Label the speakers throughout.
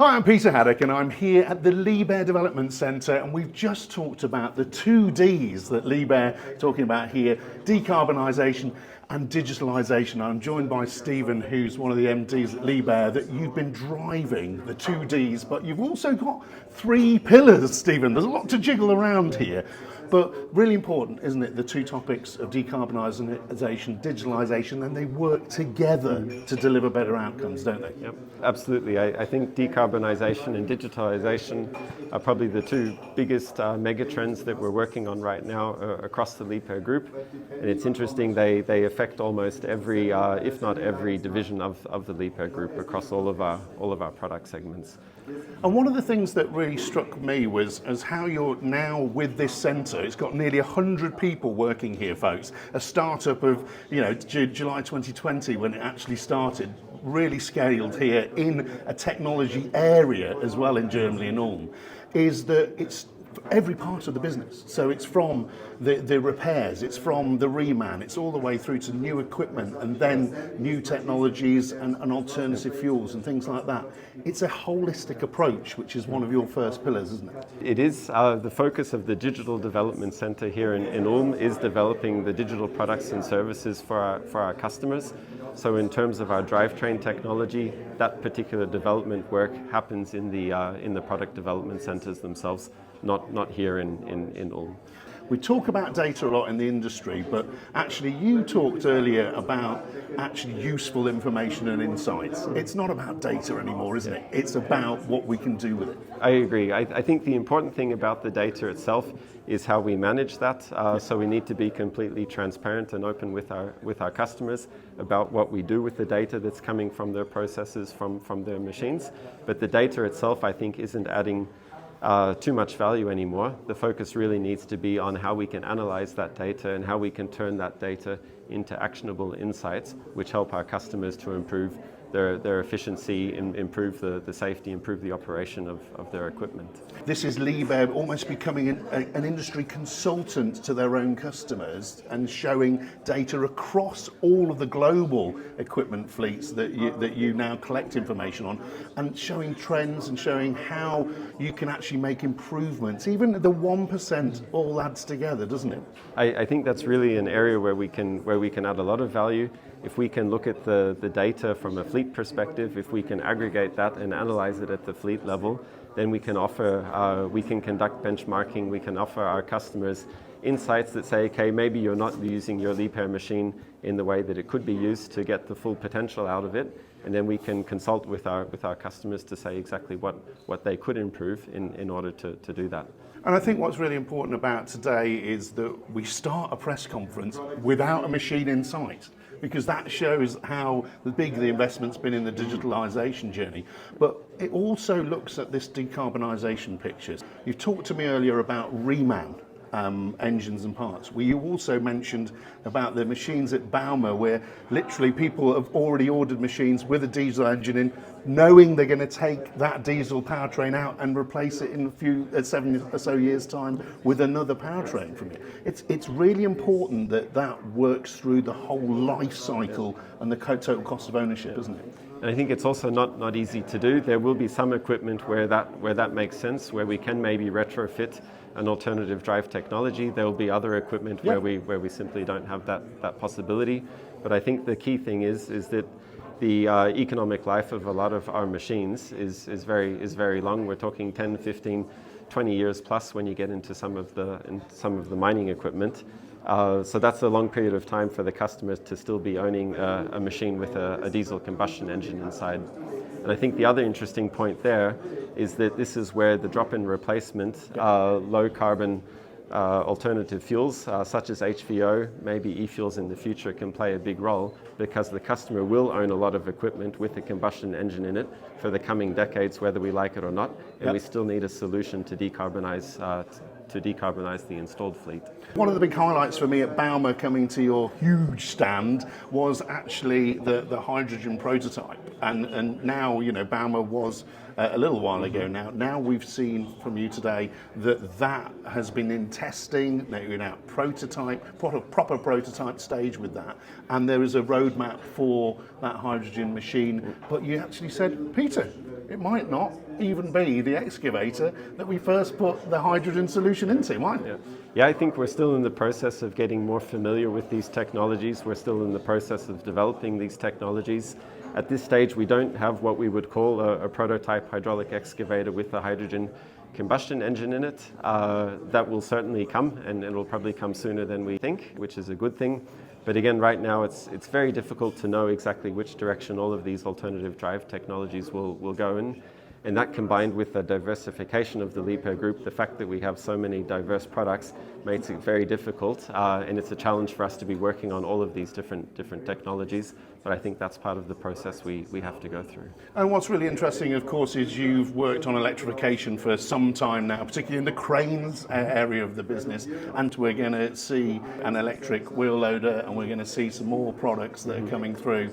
Speaker 1: Hi, I'm Peter Haddock and I'm here at the Liebherr Development Centre, and we've just talked about the two Ds that Liebherr are talking about here, decarbonisation and digitalisation. I'm joined by Stephen, who's one of the MDs at Liebherr, that you've been driving the two Ds, but you've also got three pillars, Stephen. There's a lot to jiggle around here. But really important, isn't it, the two topics of decarbonisation, digitalisation, and they work together to deliver better outcomes, don't they?
Speaker 2: Yep, absolutely. I think decarbonisation and digitalisation are probably the two biggest mega trends that we're working on right now across the Liebherr Group. And it's interesting, they affect almost every, if not every, division of the Liebherr Group across all of our product segments.
Speaker 1: And one of the things that really struck me was as how you're now with this centre. It's got nearly 100 people working here, folks. A startup of, July 2020 when it actually started, really scaled here in a technology area as well in Germany and Ulm, is that it's every part of the business. So it's from the repairs, it's from the reman, it's all the way through to new equipment and then new technologies and alternative fuels and things like that. It's a holistic approach, which is one of your first pillars, isn't it?
Speaker 2: It is. The focus of the Digital Development Centre here in Ulm is developing the digital products and services for our customers. So in terms of our drivetrain technology, that particular development work happens in the product development centres themselves, not here in Ulm.
Speaker 1: We talk about data a lot in the industry, but actually you talked earlier about actually useful information and insights. It's not about data anymore, isn't it? It's about what we can do with it.
Speaker 2: I agree. I think the important thing about the data itself is how we manage that. So we need to be completely transparent and open with our customers about what we do with the data that's coming from their processes, from their machines. But the data itself, I think, isn't adding too much value anymore. The focus really needs to be on how we can analyze that data and how we can turn that data into actionable insights, which help our customers to improve their efficiency, improve the safety, improve the operation of their equipment.
Speaker 1: This is Liebherr almost becoming an industry consultant to their own customers and showing data across all of the global equipment fleets that you now collect information on, and showing trends and showing how you can actually make improvements. Even the 1% all adds together, doesn't it?
Speaker 2: I think that's really an area where we can add a lot of value. If we can look at the data from a fleet perspective, if we can aggregate that and analyze it at the fleet level, then we can conduct benchmarking, we can offer our customers insights that say, okay, maybe you're not using your Liebherr machine in the way that it could be used to get the full potential out of it. And then we can consult with our customers to say exactly what they could improve in order to do that.
Speaker 1: And I think what's really important about today is that we start a press conference without a machine in sight, because that shows how big the investment's been in the digitalisation journey. But it also looks at this decarbonisation pictures. You've talked to me earlier about reman. Engines and parts. You also mentioned about the machines at Baumer, where literally people have already ordered machines with a diesel engine in, knowing they're going to take that diesel powertrain out and replace it in 7 or so years' time with another powertrain from it. It's really important that works through the whole life cycle and the total cost of ownership, isn't it?
Speaker 2: And I think it's also not easy to do. There will be some equipment where that makes sense, where we can maybe retrofit an alternative drive technology. There will be other equipment where we simply don't have that possibility. But I think the key thing is that the economic life of a lot of our machines is very long. We're talking 10, 15, 20 years plus when you get into some of the mining equipment. So that's a long period of time for the customers to still be owning a machine with a diesel combustion engine inside. And I think the other interesting point there is that this is where the drop-in replacement, low carbon alternative fuels such as HVO, maybe e-fuels in the future, can play a big role, because the customer will own a lot of equipment with a combustion engine in it for the coming decades, whether we like it or not, and we still need a solution to decarbonize the installed fleet.
Speaker 1: One of the big highlights for me at Baumer coming to your huge stand was actually the hydrogen prototype. And now, Baumer was a little while ago now. Now we've seen from you today that that has been in testing, now you're now prototype, proper prototype stage with that, and there is a roadmap for that hydrogen machine. But you actually said, Peter, it might not even be the excavator that we first put the hydrogen solution into, might it?
Speaker 2: Yeah, I think we're still in the process of getting more familiar with these technologies. We're still in the process of developing these technologies. At this stage, we don't have what we would call a prototype hydraulic excavator with a hydrogen combustion engine in it. That will certainly come, and it will probably come sooner than we think, which is a good thing. But again, right now, it's very difficult to know exactly which direction all of these alternative drive technologies will go in. And that, combined with the diversification of the Liebherr Group, the fact that we have so many diverse products, makes it very difficult. And it's a challenge for us to be working on all of these different technologies. But I think that's part of the process we have to go through.
Speaker 1: And what's really interesting, of course, is you've worked on electrification for some time now, particularly in the cranes area of the business. And we're going to see an electric wheel loader, and we're going to see some more products that are coming through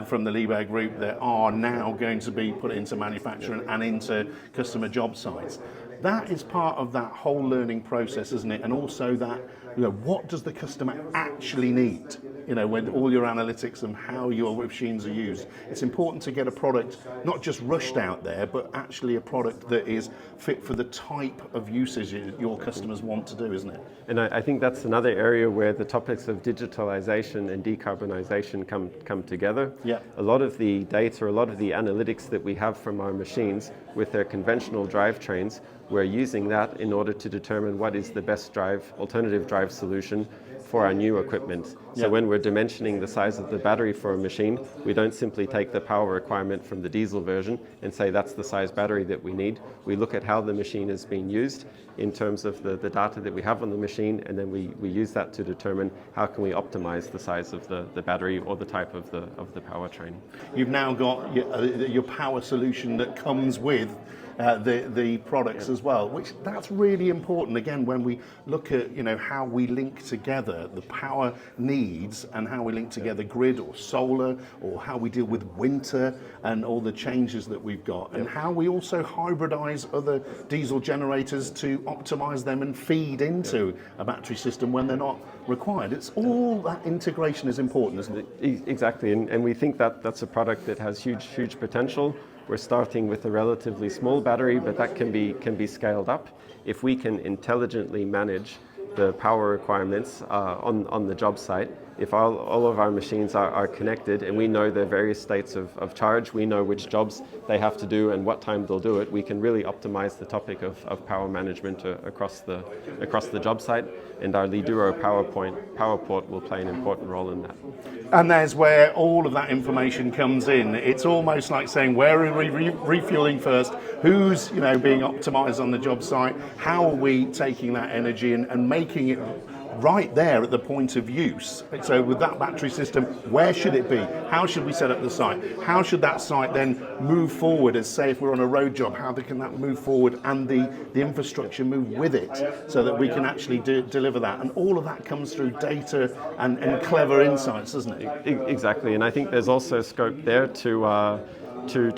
Speaker 1: from the Liebherr Group that are now going to be put into manufacturing and into customer job sites. That is part of that whole learning process, isn't it? And also that, what does the customer actually need? When all your analytics and how your machines are used. It's important to get a product not just rushed out there, but actually a product that is fit for the type of usage your customers want to do, isn't it?
Speaker 2: And I think that's another area where the topics of digitalisation and decarbonisation come together.
Speaker 1: Yeah.
Speaker 2: A lot of the data, a lot of the analytics that we have from our machines with their conventional drivetrains, we're using that in order to determine what is the best alternative drive solution for our new equipment. So when we're dimensioning the size of the battery for a machine, we don't simply take the power requirement from the diesel version and say that's the size battery that we need. We look at how the machine is being used in terms of the data that we have on the machine, and then we use that to determine how can we optimize the size of the battery or the type of the powertrain.
Speaker 1: You've now got your power solution that comes with the products as well, which that's really important. Again, when we look at how we link together the power needs and how we link together grid or solar, or how we deal with winter and all the changes that we've got, and how we also hybridize other diesel generators to optimize them and feed into a battery system when they're not required. It's all that integration is important, isn't it?
Speaker 2: Exactly, and we think that that's a product that has huge potential. We're starting with a relatively small battery, but that can be scaled up. If we can intelligently manage the power requirements on the job site, if all of our machines are connected and we know their various states of charge, we know which jobs they have to do and what time they'll do it, we can really optimize the topic of power management across the job site, and our Liduro power port will play an important role in that.
Speaker 1: And there's where all of that information comes in. It's almost like saying, where are we refueling first? Who's being optimized on the job site? How are we taking that energy and making it right there at the point of use? So with that battery system, where should it be? How should we set up the site? How should that site then move forward? As say if we're on a road job, how can that move forward and the infrastructure move with it so that we can actually deliver that? And all of that comes through data and clever insights, doesn't it?
Speaker 2: Exactly, and I think there's also scope there to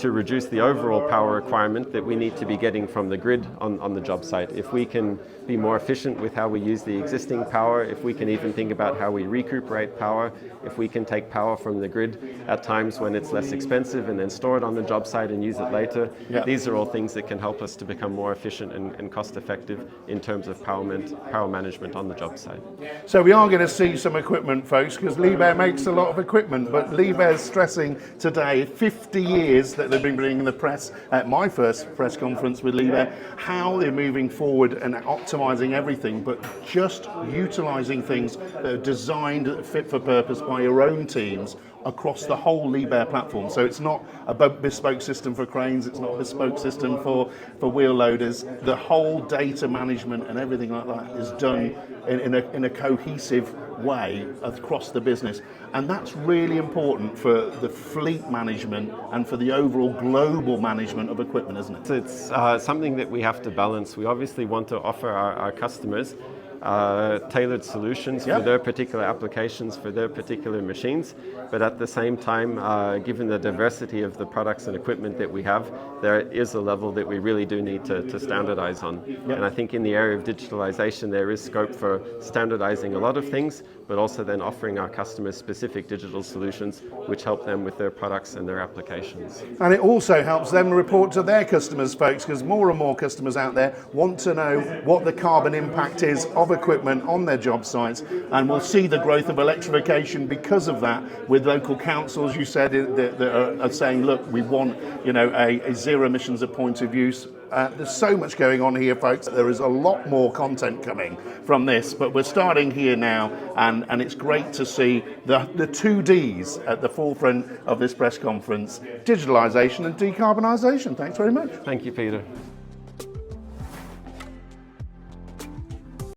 Speaker 2: reduce the overall power requirement that we need to be getting from the grid on the job site. If we can be more efficient with how we use the existing power, if we can even think about how we recuperate power, if we can take power from the grid at times when it's less expensive and then store it on the job site and use it later, these are all things that can help us to become more efficient and cost effective in terms of power management on the job site.
Speaker 1: So we are going to see some equipment, folks, because Liebherr makes a lot of equipment, but Liebherr's stressing today 50 years that they've been bringing the press, at my first press conference with Liebherr, how they're moving forward and optimizing everything, but just utilizing things that are designed fit for purpose by your own teams across the whole Liebherr platform. So it's not a bespoke system for cranes, it's not a bespoke system for wheel loaders. The whole data management and everything like that is done in a cohesive way across the business. And that's really important for the fleet management and for the overall global management of equipment, isn't it?
Speaker 2: So it's something that we have to balance. We obviously want to offer our customers tailored solutions for their particular applications, for their particular machines. But at the same time, given the diversity of the products and equipment that we have, there is a level that we really do need to standardize on. And I think in the area of digitalization, there is scope for standardizing a lot of things, but also then offering our customers specific digital solutions which help them with their products and their applications.
Speaker 1: And it also helps them report to their customers, folks, because more and more customers out there want to know what the carbon impact is of equipment on their job sites, and we'll see the growth of electrification because of that, with local councils, you said, that are saying, look, we want, you know, a zero emissions at point of use. There's so much going on here, folks. There is a lot more content coming from this, but we're starting here now, and it's great to see the two Ds at the forefront of this press conference: digitalisation and decarbonisation. Thanks very much.
Speaker 2: Thank you, Peter.